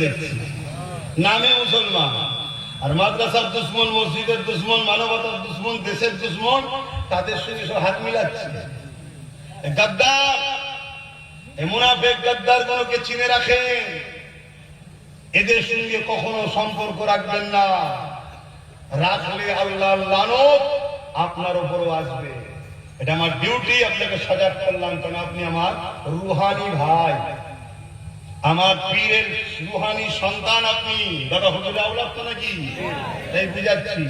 দেখছি, নামে মুসলমান আর মাদ্রাসার দুশ্মন, মসজিদের দুশ্মন, মানবতার দুশ্মন, দেশের দুশ্মন, তাদের সঙ্গে সব হাত মিলাচ্ছে। গাদ্দার, মুনাফিক গাদ্দার গুলোকে চিনে রাখেন, এদের সঙ্গে কখনো সম্পর্ক রাখবেন না। রাখলে আল্লাহর লানত আপনার উপরও আসবে। এটা আমার ডিউটি, আপনাকে সজাগ করলাম, কারণ আপনি আমার রুহানি ভাই, আমার পীরের রুহানি সন্তান। আপনি দাদা হুজুরের আওলাদ তো নাকি? তাই বুঝাচ্ছি।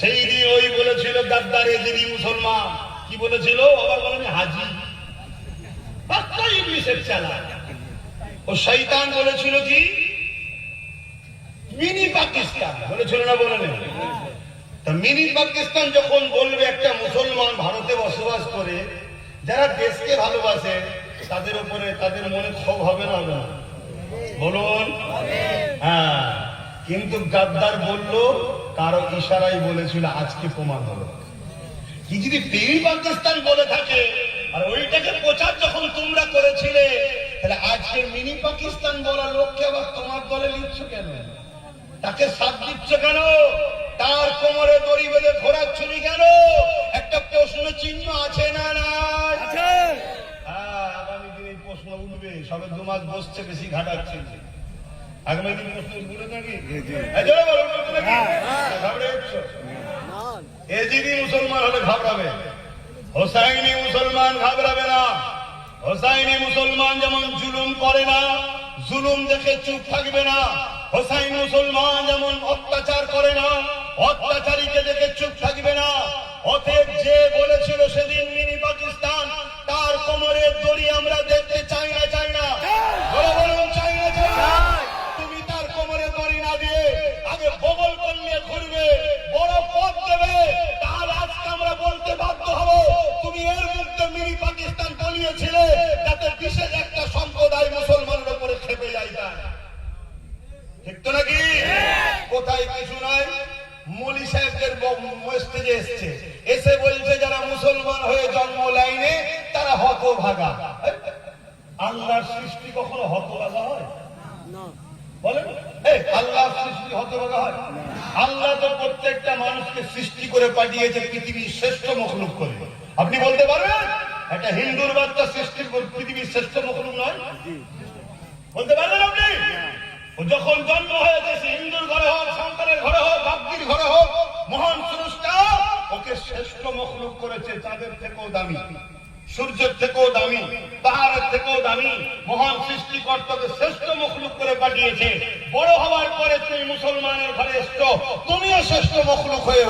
সেই দিন ওই বলেছিল গাদ্দার এজিদি মুসলমান, কি বলেছিল? আবার বলেন হাজি, পাক্কাই ইবলিসের চালা। ও শয়তান বলেছিল কি মিনি পাকিস্তান বলেছিল না? বলে নেই। তা মিনি পাকিস্তান যখন বলবে একটা মুসলমান ভারতে বসবাস করে, যারা দেশকে ভালোবাসে, তাদের উপরে তাদের মনে ক্ষোভ হবে না? হবে না? বলুন। হ্যাঁ, কিন্তু গাদ্দার বলল কারো ইশারাই বলেছিল, আজকে প্রমাণ হলো। কি যদি মিনি পাকিস্তান বলে থাকে আর ওইটাকে প্রচার যখন তোমরা করেছিলে, তাহলে আজকে মিনি পাকিস্তান বলা লোককে আবার তোমার দলে নিচ্ছ কেন? তাকে সাথ দিচ্ছ কেন? তার কোমরে দড়ি বেঁধে ঘোরাচ্ছনি কেন? একটা প্রশ্ন চিহ্ন আছে না? নাই? হ্যাঁ, আগামী দিনে প্রশ্ন উঠবে। সবে 2 মাস বসছে, বেশি ঘাটাচ্ছে। আগামী দিন প্রশ্ন উঠবে নাকি? এজিদি মুসলমান হলে ঘাবড়াবে, হোসাইনি মুসলমান ঘাবড়াবে না। হোসাইনি মুসলমান যেমন জুলুম করে না, জুলুম দেখে চুপ থাকবে না। হোসাইন মুসলমান যেমন অত্যাচার করে না, অত্যাচারীকে দেখে চুপ থাকবে না। অতএব যে বলেছিল সেদিন মিনি পাকিস্তান, তার কোমরের দড়ি আমরা দেখতে চাই না। চাই না? বলুন, চাই না? চাই না? তুমি তার কোমরে দড়ি না দিয়ে আগে বগল করলে ঘুরবে, বড় পথ দেবে, তাহলে আজকে আমরা বলতে বাধ্য হব তুমি এর মধ্যে মিনি পাকিস্তান বলিয়েছিলে, যাতে বিশেষ একটা সম্প্রদায় মুসলমানের উপরে খেপে যায়। ঠিক তো নাকি? কোথায় কিছু নাই। মৌলী সাহেবদের স্টেজে এসছে, এসে বলছে যারা মুসলমান হয়ে জন্ম লাইনে তারা হতভাগা। আল্লাহর সৃষ্টি কখনো হতভাগা হয়? বলেন, আল্লাহর সৃষ্টি হতভাগা হয়? আল্লাহ তো প্রত্যেকটা মানুষকে সৃষ্টি করে পাঠিয়েছে পৃথিবীর শ্রেষ্ঠ মখলুক করে। আপনি বলতে পারবেন একটা হিন্দুর বাচ্চা সৃষ্টির পৃথিবীর শ্রেষ্ঠ মখলুক নয়? বলতে পারবেন আপনি? যখন জন্ম হয়েছে, হিন্দুর ঘরে হোক, সন্তানের ঘরে হোক, বাপ্তির ঘরে হোক, মহান স্রষ্টা ওকে শ্রেষ্ঠ মখলুক করেছে। চাঁদের থেকেও দামি, সূর্যের থেকেও দামি, পাহাড়ের থেকেও দামি মহান সৃষ্টিকর্তাকে শ্রেষ্ঠ মখলুক করে পাঠিয়েছে। বড় হওয়ার পরে তুমি মুসলমানের ঘরে এসছো, তুমিও শ্রেষ্ঠ মখলুক হয়ে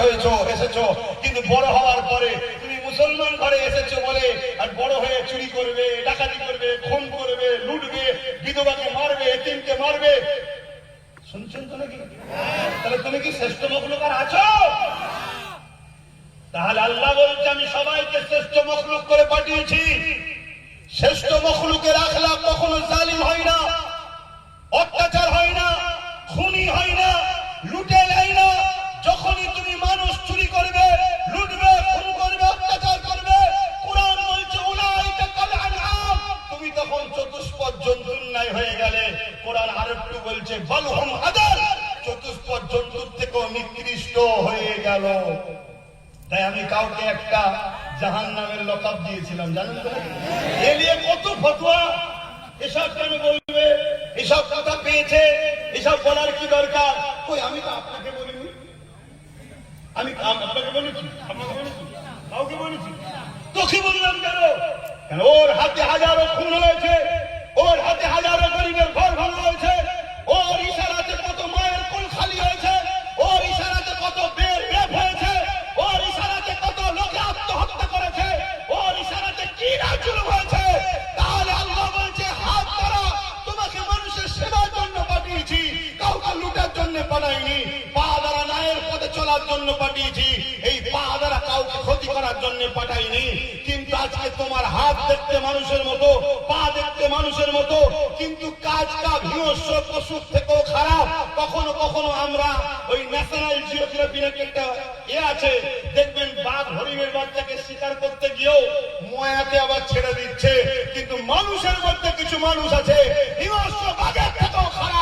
এসেছো। কিন্তু বড় হওয়ার পরে তুমি মুসলমান ঘরে এসেছো বলে আর বড় হয়ে চুরি করবে, ডাকাতি করবে, খুন করবে, লুটবে, বিধবাকে মারবে, এতিমকে মারবে। শুনছেন তো নাকি? তাহলে তুমি কি শ্রেষ্ঠ মখলুক আর আছো? তাহলে আল্লাহ বলছে আমি সবাইকে শ্রেষ্ঠ মখলুক করে পাঠিয়েছি। শ্রেষ্ঠ মখলুকের আখলাক কখনো জালিম হয় না, অত্যাচার হয় না, খুনি হয় না, লুটে নেয় না। যখনই তুমি মানুষ চুরি করবে, লুটবে, খুন করবে, অত্যাচার করবে, কুরআন বলছে উলাইকা কাল আনআম, তুমি তখন চতুষ্পদ জন্তুর ন্যায় হয়ে গেলে। কোরআন আরেকটু বলছে বালহুম আদাল, চতুষ্পদ জন্তুর থেকেও নিকৃষ্ট হয়ে গেল। তাই আমি কাউকে একটা জাহান্নামের লকাব দিয়েছিলাম, জানেন তো? এ নিয়ে কত ফতোয়া। এসব কেন বলবে? এসব কথা পেয়েছে, এসব বলার কি দরকার? কই, আমি তো আপনাকে বলিনি। আমি আপনাকে বলেছি? আপনাকে বলেছি? কাউকে বলেছি? তোকে বললাম কেন? কেন ওর হাতে হাজারো খুন হয়েছে, ওর হাতে হাজারো গরিবের ঘর ভাঙা হয়েছে, ওর ইশারাতে কত মায়ের কোল খালি হয়েছে, ওর ইশারাতে কত বের রেপ হয়েছে, ওর ইশারাতে কত লোকে আত্মহত্যা করেছে, ওর ইশারাতে কি না জুলুম হয়েছে। তাহলে আল্লাহ বলছে হাত দ্বারা তোমাকে মানুষের সেবার জন্য পাঠিয়েছি, কাউকে লুটার জন্য পাঠাইনি। পা দ্বারা ন্যায়ের পথে চলার জন্য পাঠিয়েছি, এই পা দ্বারা কাউকে ক্ষতি করার জন্য পাঠাইনি। কিন্তু আজকে তোমার হাত দেখতে মানুষের মতো, পা দেখতে মানুষের মতো, কিন্তু কাজটা হিংস্র পশুর থেকেও খারাপ। কখনো কখনো আমরা ওই ন্যাশনাল জিওগ্রাফির একটা আছে, দেখবেন বাঘ হরিণের বাচ্চাকে শিকার করতে গিয়েও ময়াতে আবার ছেড়ে দিচ্ছে। কিন্তু মানুষের মধ্যে কিছু মানুষ আছে হিংস্র বাঘের থেকেও খারাপ।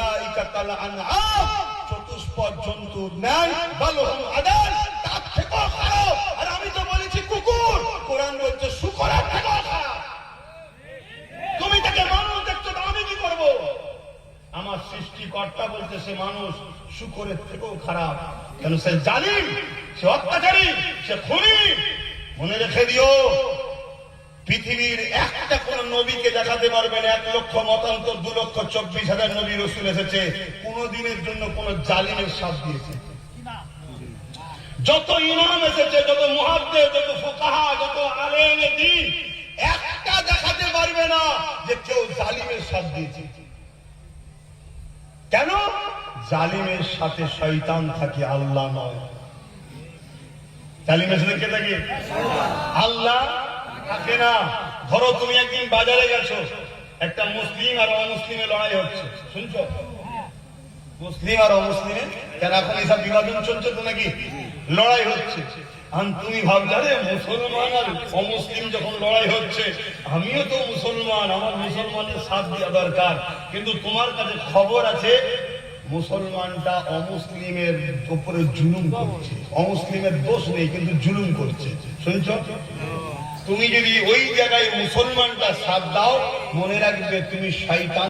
উলাইকা কাল আনআম, চতুষ্পদ জন্তুর ন্যায়, বাল হুম আদাল, তার থেকেও খারাপ। আর আমি তো বলেছি কুকুর, কোরআন বলছে শুকরের থেকেও খারাপ। তুমি তাকে মানুষ দেখছো, তো আমি কি করব? আমার সৃষ্টিকর্তা বলতে সে মানুষ শুকরের থেকেও খারাপ। কেন? সে জালিম, সে অত্যাচারী, সে খুনি। মনে রেখে দিও, পৃথিবীর একটা কোন নবীকে দেখাতে পারবেন 1 লক্ষ মতান্তর 2,24,000 নবী রাসূল এসেছে, কোন দিনের জন্য কোন জালিমের সাথ দিয়েছে? যত ইমাম এসেছে, যত মুহাদ্দিস, যত ফুকাহা, যত আলেমে দ্বীন, একটা দেখাতে পারবে না যে কেউ জালিমের সাথ দিয়েছে। কেন? জালিমের সাথে শয়তান থাকে, আল্লাহ নয়। জালিমের সাথে কে থাকে? আল্লাহ থাকে না। ধরো তুমি একদিন বাজারে গেছো, একটা মুসলিম আর অমুসলিমের লড়াই হচ্ছে, শুনছো? মুসলিম আর অমুসলিমে কেন এখন এইসব বিভাজন চলছে তো নাকি? লড়াই হচ্ছে। তুমি ভাবলে রে মুসলমান আর অমুসলিম যখন লড়াই হচ্ছে, আমিও তো মুসলমান, আমার মুসলমানের সাথ দেওয়া দরকার। কিন্তু তোমার কাছে খবর আছে মুসলমানটা অমুসলিমের উপরে জুলুম করছে। অমুসলিমের দোষ নেই, কিন্তু জুলুম করছে, শুনছো? তুমি যদি ওই জায়গায় মুসলমানটা সাথ দাও, মনে রাখবে তুমি শয়তান।